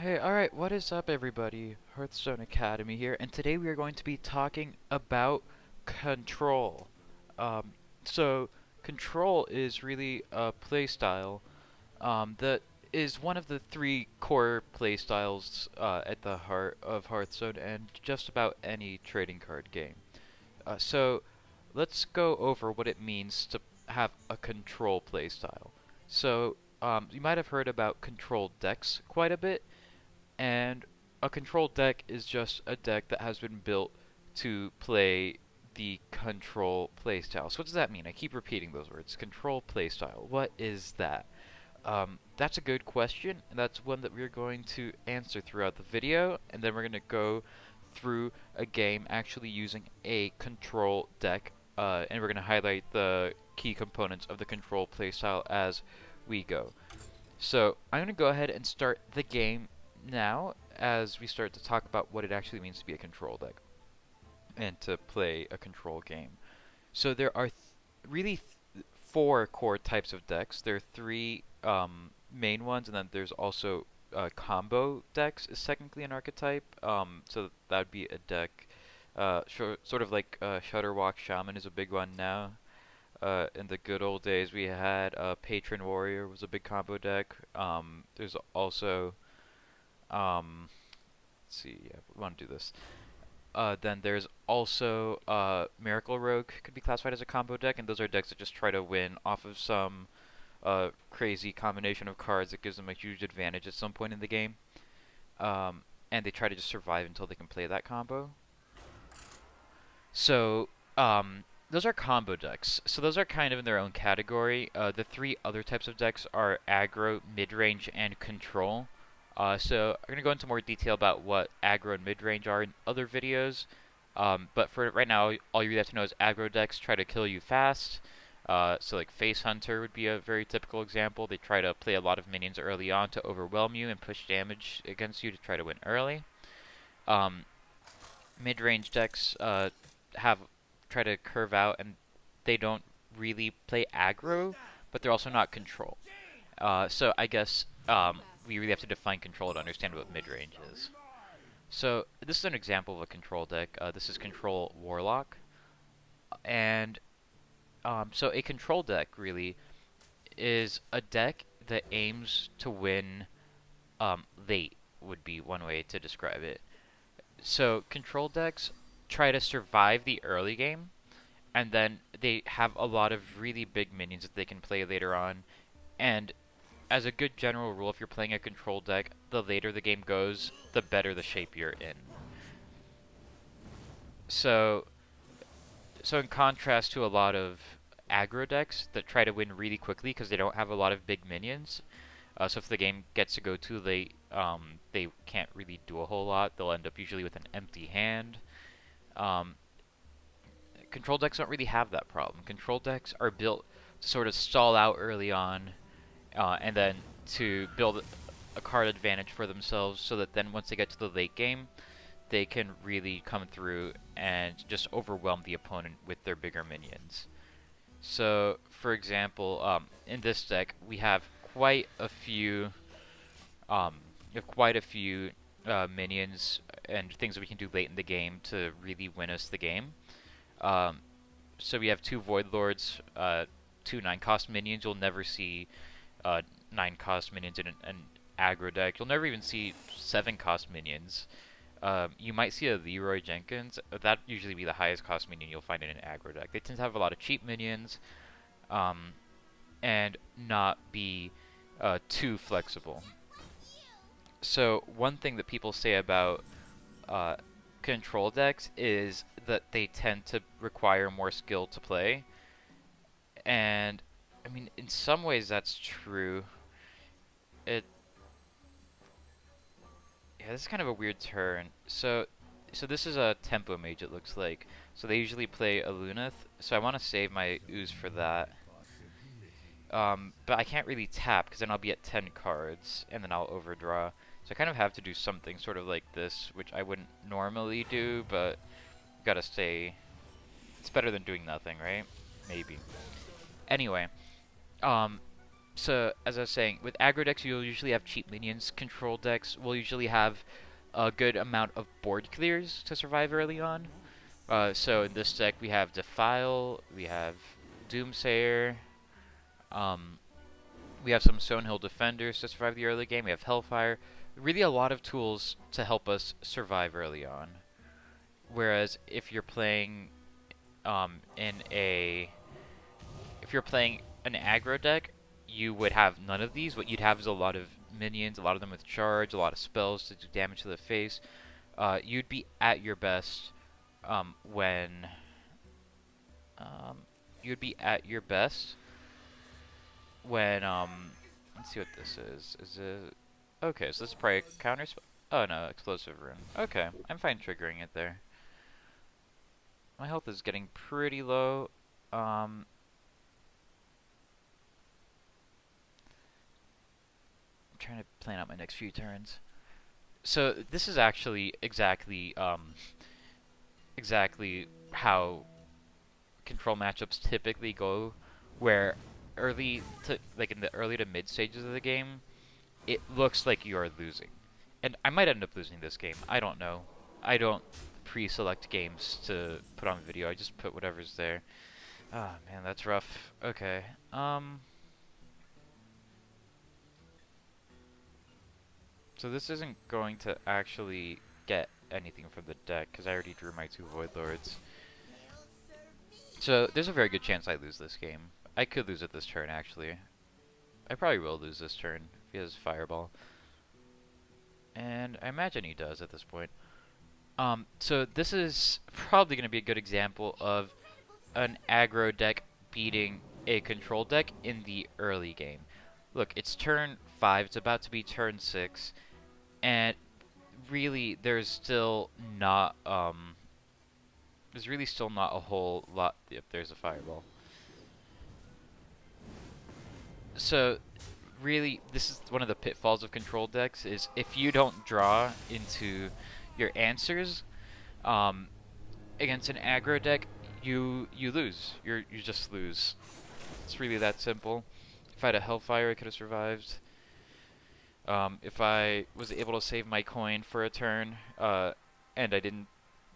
Hey, alright, what is up everybody? Hearthstone Academy here, and today we are going to be talking about control. Um, so, control is really a playstyle that is one of the three core playstyles at the heart of Hearthstone and just about any trading card game. So, let's go over what it means to have a control playstyle. So, you might have heard about control decks quite a bit. And a control deck is just a deck that has been built to play the control playstyle. So what does that mean? I keep repeating those words. Control playstyle. What is that? That's a good question, and that's one that we're going to answer throughout the video, and then we're going to go through a game actually using a control deck, and we're going to highlight the key components of the control playstyle as we go. So I'm going to go ahead and start the game now as we start to talk about what it actually means to be a control deck and to play a control game. So there are really four core types of decks. There are three main ones, and then there's also combo decks is technically an archetype. So that would be a deck, sort of like Shutterwalk Shaman is a big one now. In the good old days, we had Patron Warrior was a big combo deck. There's also let's see, yeah, we want to do this. Then there's also Miracle Rogue could be classified as a combo deck, and those are decks that just try to win off of some crazy combination of cards that gives them a huge advantage at some point in the game. And they try to just survive until they can play that combo. So, those are combo decks. So those are kind of in their own category. The three other types of decks are aggro, mid-range, and control. So I'm going to go into more detail about what aggro and mid-range are in other videos. But for right now, all you really have to know is aggro decks try to kill you fast. So like Face Hunter would be a very typical example. They try to play a lot of minions early on to overwhelm you and push damage against you to try to win early. Mid-range decks have try to curve out, and they don't really play aggro, but they're also not control. So I guess we really have to define control to understand what mid-range is. So this is an example of a control deck. This is Control Warlock, and so a control deck really is a deck that aims to win late would be one way to describe it. So control decks try to survive the early game, and then they have a lot of really big minions that they can play later on. And as a good general rule, if you're playing a control deck, the later the game goes, the better the shape you're in. So, so in contrast to a lot of aggro decks that try to win really quickly because they don't have a lot of big minions, so if the game gets to go too late, they can't really do a whole lot. They'll end up usually with an empty hand. Um, Control decks don't really have that problem. Control decks are built to sort of stall out early on, and then to build a card advantage for themselves so that then once they get to the late game, they can really come through and just overwhelm the opponent with their bigger minions. So, for example, in this deck, we have quite a few, um, minions and things that we can do late in the game to really win us the game. Um, so we have two Void Lords, two 9-cost minions. You'll never see 9-cost minions in an aggro deck. You'll never even see 7-cost minions. You might see a Leroy Jenkins. That usually be the highest cost minion you'll find in an aggro deck. They tend to have a lot of cheap minions, and not be too flexible. So one thing that people say about control decks is that they tend to require more skill to play. And I mean, in some ways that's true. It Yeah, this is kind of a weird turn. So this is a tempo mage, it looks like. So they usually play a Luneth. So I want to save my ooze for that. But I can't really tap because then I'll be at 10 cards and then I'll overdraw. So I kind of have to do something sort of like this, which I wouldn't normally do, but gotta stay. It's better than doing nothing, right? Maybe. Anyway, um, So as I was saying, with aggro decks, you'll usually have cheap minions. Control decks will usually have a good amount of board clears to survive early on. So in this deck, we have Defile, we have Doomsayer, um, we have some Stonehill Defenders to survive the early game. We have Hellfire. Really, a lot of tools to help us survive early on. Whereas in a if you're playing an aggro deck, you would have none of these. What you'd have is a lot of minions, a lot of them with charge, a lot of spells to do damage to the face. You'd be at your best when um, you'd be at your best when let's see what this is. Is it okay? So this is probably a counter spell. Oh no, explosive rune. Okay, I'm fine triggering it there. My health is getting pretty low. Um, I'm trying to plan out my next few turns. So this is actually exactly how control matchups typically go, where like in the early to mid stages of the game, it looks like you are losing, and I might end up losing this game. I don't know. I don't pre-select games to put on video. I just put whatever's there. Ah, man, that's rough. Okay. So this isn't going to actually get anything from the deck because I already drew my two Void Lords. So there's a very good chance I lose this game. I could lose it this turn, actually. I probably will lose this turn if he has Fireball. And I imagine he does at this point. So this is probably going to be a good example of an aggro deck beating a control deck in the early game. Look, it's turn 5, it's about to be turn 6, and really there's really still not a whole lot. Yep, there's a Fireball. So really, this is one of the pitfalls of control decks, is if you don't draw into your answers um, against an aggro deck, you lose. You just lose. It's really that simple. If I had a Hellfire, I could have survived. If I was able to save my coin for a turn, and I didn't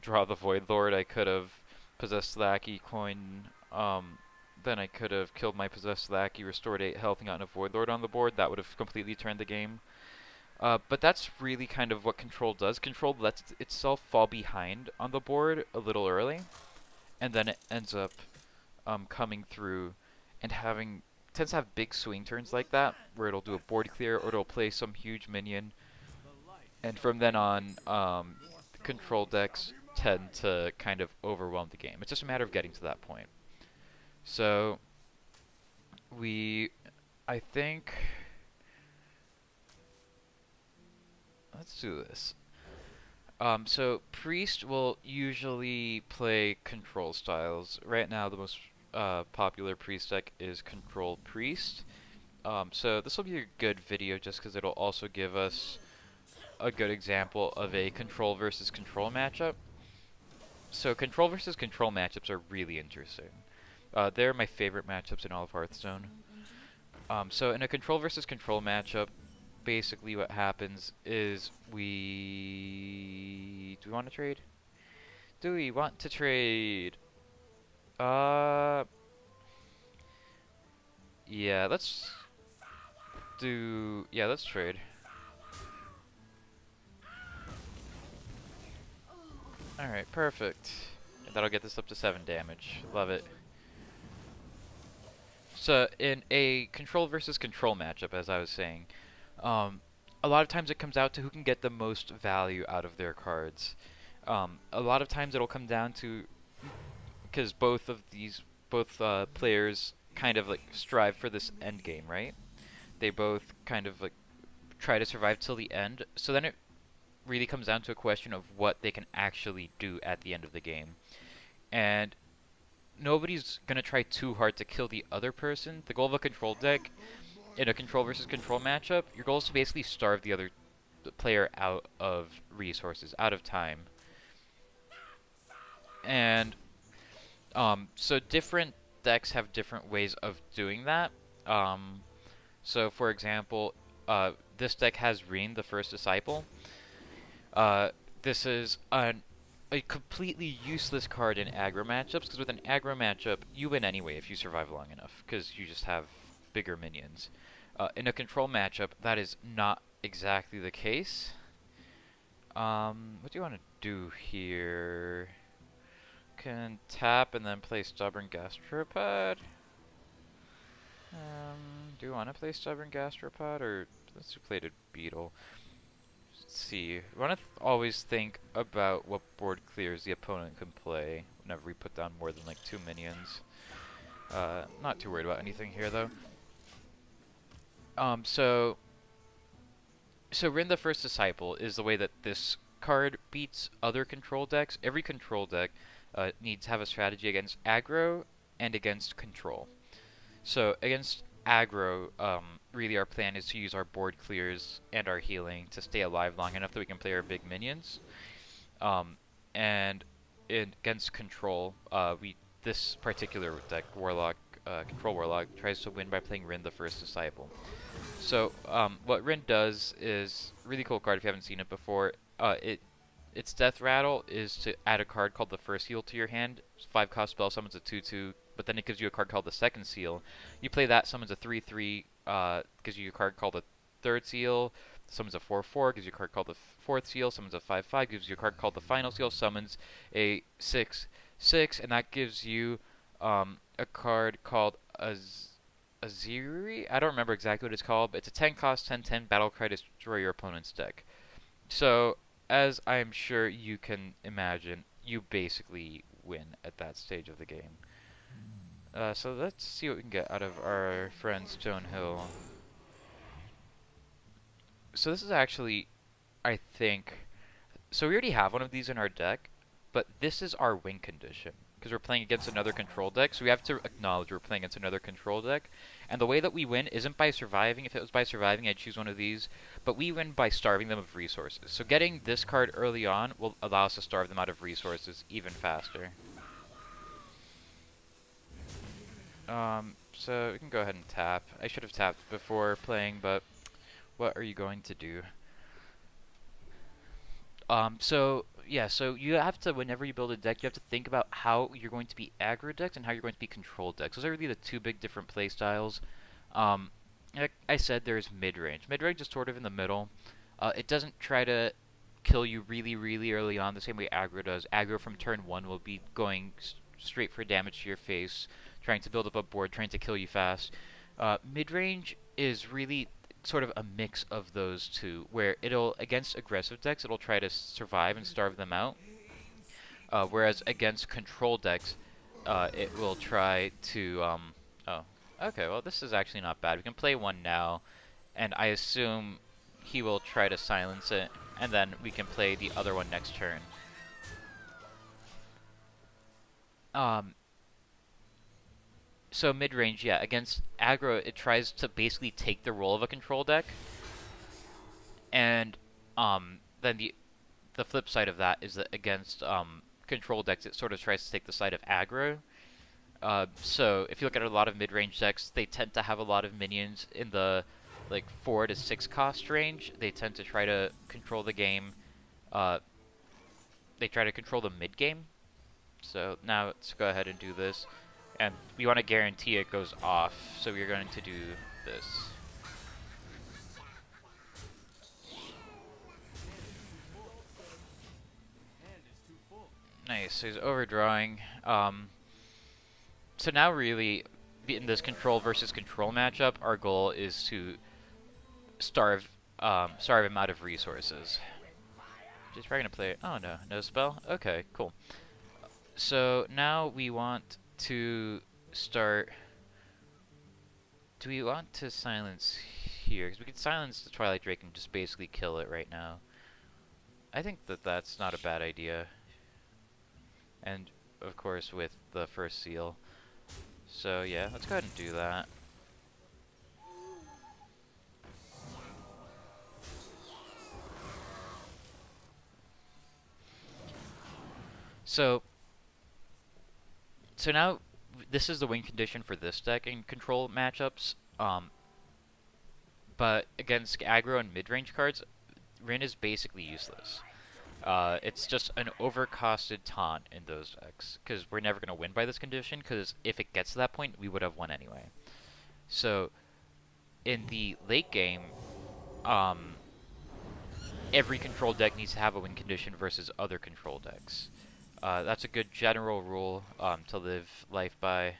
draw the Void Lord, I could have possessed Lackey coin. Then I could have killed my possessed Lackey, restored 8 health, and gotten a Void Lord on the board. That would have completely turned the game. But that's really kind of what Control does. Control lets itself fall behind on the board a little early, and then it ends up coming through and tends to have big swing turns like that, where it'll do a board clear or it'll play some huge minion. And from then on, Control decks tend to kind of overwhelm the game. It's just a matter of getting to that point. So, I think, let's do this. So Priest will usually play control styles. Right now, the most popular Priest deck is Control Priest. So this will be a good video just because it'll also give us a good example of a control versus control matchup. So control versus control matchups are really interesting. They're my favorite matchups in all of Hearthstone. So in a control versus control matchup, basically what happens is do we want to trade? Do we want to trade? Yeah, let's trade. Alright, perfect. That'll get this up to 7 damage. Love it. So, in a control versus control matchup, as I was saying, a lot of times it comes out to who can get the most value out of their cards. A lot of times it'll come down to, because both players kind of like strive for this end game, right? They both kind of like try to survive till the end. So then it really comes down to a question of what they can actually do at the end of the game. And nobody's going to try too hard to kill the other person. The goal of a control deck in a control versus control matchup, your goal is to basically starve the other player out of resources, out of time. And so different decks have different ways of doing that. So, for example, this deck has Rin, the First Disciple. This is a completely useless card in aggro matchups, because with an aggro matchup, you win anyway if you survive long enough, because you just have bigger minions. In a control matchup, that is not exactly the case. What do you want to do here? Can tap and then play Stubborn Gastropod? Do you want to play Stubborn Gastropod, or let's do Plated Beetle? Let's see. We want to always think about what board clears the opponent can play whenever we put down more than like 2 minions. Not too worried about anything here though. So Rin the First Disciple is the way that this card beats other control decks. Every control deck needs to have a strategy against aggro and against control. So against aggro, really our plan is to use our board clears and our healing to stay alive long enough that we can play our big minions. And against control, this particular deck, Warlock, Control Warlock, tries to win by playing Rin the First Disciple. So what Rin does is really cool card if you haven't seen it before. Its death rattle is to add a card called the First Seal to your hand. 5-cost spell, summons a 2/2, but then it gives you a card called the Second Seal. You play that, summons a 3/3, gives you a card called the Third Seal, summons a 4/4, gives you a card called the Fourth Seal, summons a 5/5, gives you a card called the Final Seal, summons a 6/6, and that gives you a card called Aziri? I don't remember exactly what it's called, but it's a 10-cost, 10/10 battle cry to destroy your opponent's deck. So, as I'm sure you can imagine, you basically win at that stage of the game. So let's see what we can get out of our friend Stonehill. So this is actually, I think, so we already have one of these in our deck, but this is our win condition, because we're playing against another control deck, so we have to acknowledge we're playing against another control deck. And the way that we win isn't by surviving. If it was by surviving, I'd choose one of these, but we win by starving them of resources. So getting this card early on will allow us to starve them out of resources even faster. So we can go ahead and tap. I should have tapped before playing, but what are you going to do? So yeah, so you have to, whenever you build a deck, you have to think about how you're going to be aggro decks and how you're going to be control decks. Those are really the two big different play styles. Um, like I said, there's mid-range. Mid-range is sort of in the middle. It doesn't try to kill you really, really early on the same way aggro does. Aggro from turn 1 will be going straight for damage to your face, trying to build up a board, trying to kill you fast. Mid-range is really sort of a mix of those two, where it'll, against aggressive decks, it'll try to survive and starve them out, whereas against control decks, it will try to, oh, okay, well this is actually not bad. We can play one now, and I assume he will try to silence it, and then we can play the other one next turn. So mid-range, yeah, against aggro, it tries to basically take the role of a control deck, and then the flip side of that is that against control decks, it sort of tries to take the side of aggro. So if you look at a lot of mid-range decks, they tend to have a lot of minions in the like 4 to 6 cost range. They tend to try to control the game. They try to control the mid game. So now let's go ahead and do this. And we want to guarantee it goes off, so we're going to do this. Nice, so he's overdrawing. So now really, in this control versus control matchup, our goal is to starve him out of resources. He's probably going to play, oh no, no spell? Okay, cool. So now we want to start. Do we want to silence here? Because we could silence the Twilight Drake and just basically kill it right now. I think that that's not a bad idea. And of course with the First Seal. So yeah, let's go ahead and do that. So now this is the win condition for this deck in control matchups. but against aggro and mid-range cards, Rin is basically useless. It's just an overcosted taunt in those decks, because we're never going to win by this condition, because if it gets to that point, we would have won anyway. So, in the late game, um, every control deck needs to have a win condition versus other control decks. That's a good general rule to live life by.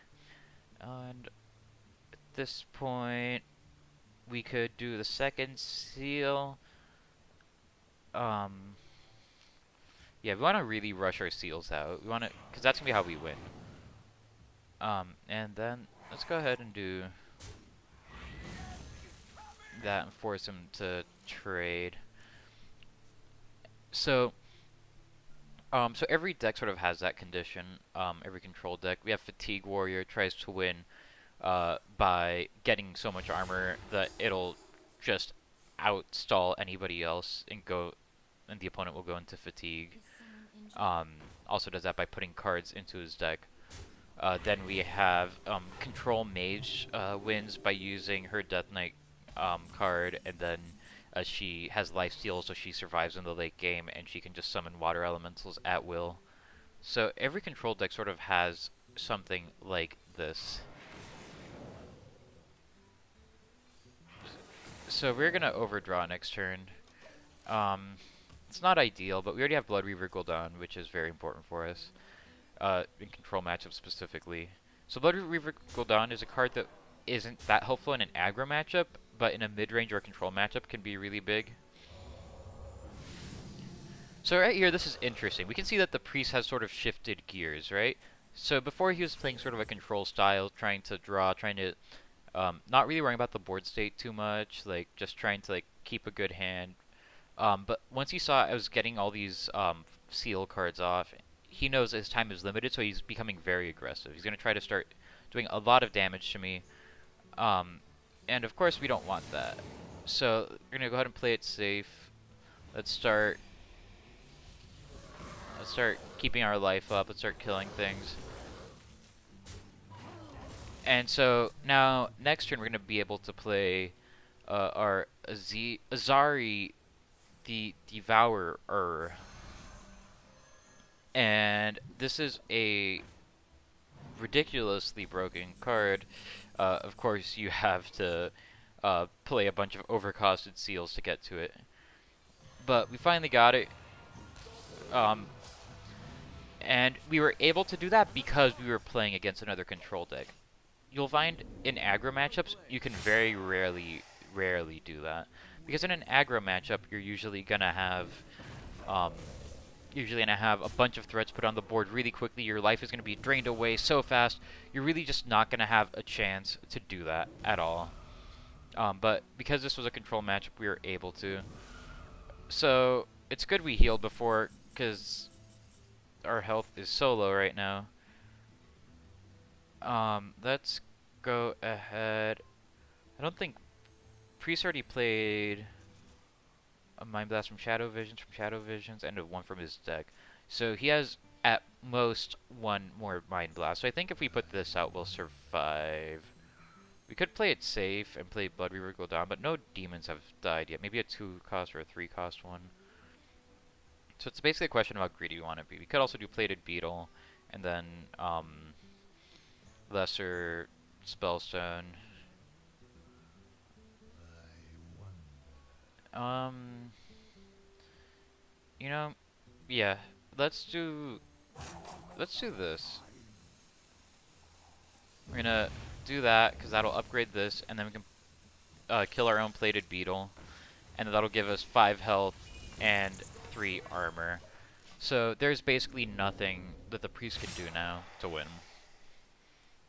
And at this point, we could do the second seal. Um, yeah, we want to really rush our seals out. We want to, because that's gonna be how we win. And then let's go ahead and do that and force him to trade. So, so every deck sort of has that condition. Every control deck. We have Fatigue Warrior tries to win by getting so much armor that it'll just outstall anybody else and the opponent will go into fatigue. Also does that by putting cards into his deck. Then we have Control Mage wins by using her Death Knight card, and then she has lifesteal, so she survives in the late game, and she can just summon water elementals at will. So every control deck sort of has something like this. So we're gonna overdraw next turn. It's not ideal, but we already have Blood Reaver Gul'dan, which is very important for us. In control matchups specifically. So Blood Reaver Gul'dan is a card that isn't that helpful in an aggro matchup, but in a mid-range or control matchup can be really big. So right here, this is interesting. We can see that the priest has sort of shifted gears, right? So before he was playing sort of a control style, trying to draw, trying to not really worrying about the board state too much, like just trying to like keep a good hand. But once he saw I was getting all these seal cards off, he knows his time is limited, so he's becoming very aggressive. He's going to try to start doing a lot of damage to me. And of course we don't want that. So we're going to go ahead and play it safe. Let's start keeping our life up. Let's start killing things. And so now next turn we're going to be able to play our Azari the Devourer. And this is a ridiculously broken card. Of course, you have to play a bunch of overcosted seals to get to it. But we finally got it. And we were able to do that because we were playing against another control deck. You'll find in aggro matchups, you can very rarely do that. Because in an aggro matchup, you're usually gonna have a bunch of threats put on the board really quickly. Your life is going to be drained away so fast. You're really just not going to have a chance to do that at all. But because this was a control matchup, we were able to. So it's good we healed before, because our health is so low right now. Let's go ahead. I don't think Priest already played a Mind Blast from Shadow Visions, and one from his deck. So he has, at most, one more Mind Blast. So I think if we put this out, we'll survive. We could play it safe and play Blood Reaver Gul'dan, but no demons have died yet. Maybe a 2-cost or a 3-cost one. So it's basically a question of how greedy we want to be. We could also do Plated Beetle, and then Lesser Spellstone. You know, yeah, let's do this. We're gonna do that, because that'll upgrade this, and then we can kill our own Plated Beetle, and that'll give us 5 health and 3 armor. So there's basically nothing that the priest can do now to win.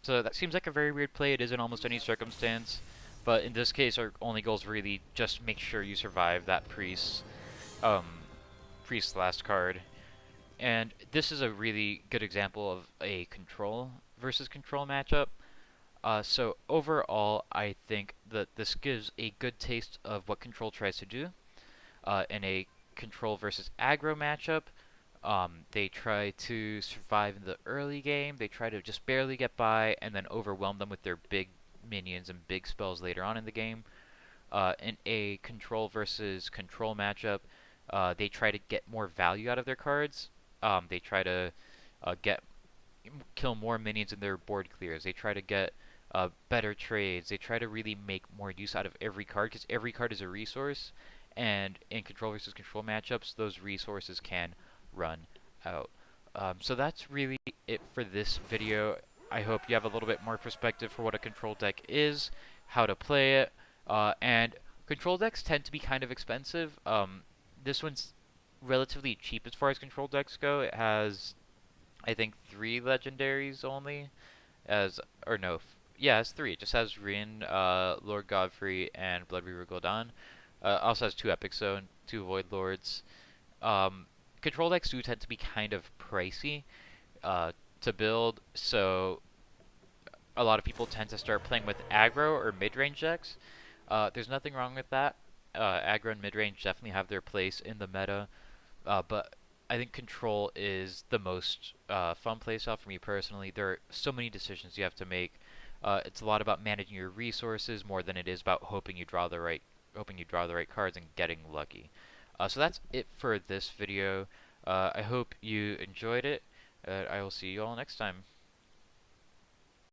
So that seems like a very weird play. It is in almost any circumstance. But in this case, our only goal is really just make sure you survive that priest's last card. And this is a really good example of a control versus control matchup. So overall, I think that this gives a good taste of what control tries to do. In a control versus aggro matchup, they try to survive in the early game. They try to just barely get by and then overwhelm them with their big minions and big spells later on in the game. In a control versus control matchup, they try to get more value out of their cards. They try to get kill more minions in their board clears. They try to get better trades. They try to really make more use out of every card because every card is a resource, and in control versus control matchups, those resources can run out. So that's really it for this video. I hope you have a little bit more perspective for what a control deck is, how to play it, and control decks tend to be kind of expensive. This one's relatively cheap as far as control decks go. It has, I think, three legendaries only, as or no, yeah, it's three. It just has Rin, Lord Godfrey, and Blood Reaver Gul'dan. Also has two Epic Zone, two Void Lords. Control decks do tend to be kind of pricey to build, so a lot of people tend to start playing with aggro or mid-range decks. There's nothing wrong with that. Aggro and mid-range definitely have their place in the meta, but I think control is the most fun playstyle for me personally. There are so many decisions you have to make. It's a lot about managing your resources more than it is about hoping you draw the right cards and getting lucky. So that's it for this video. I hope you enjoyed it. I will see you all next time.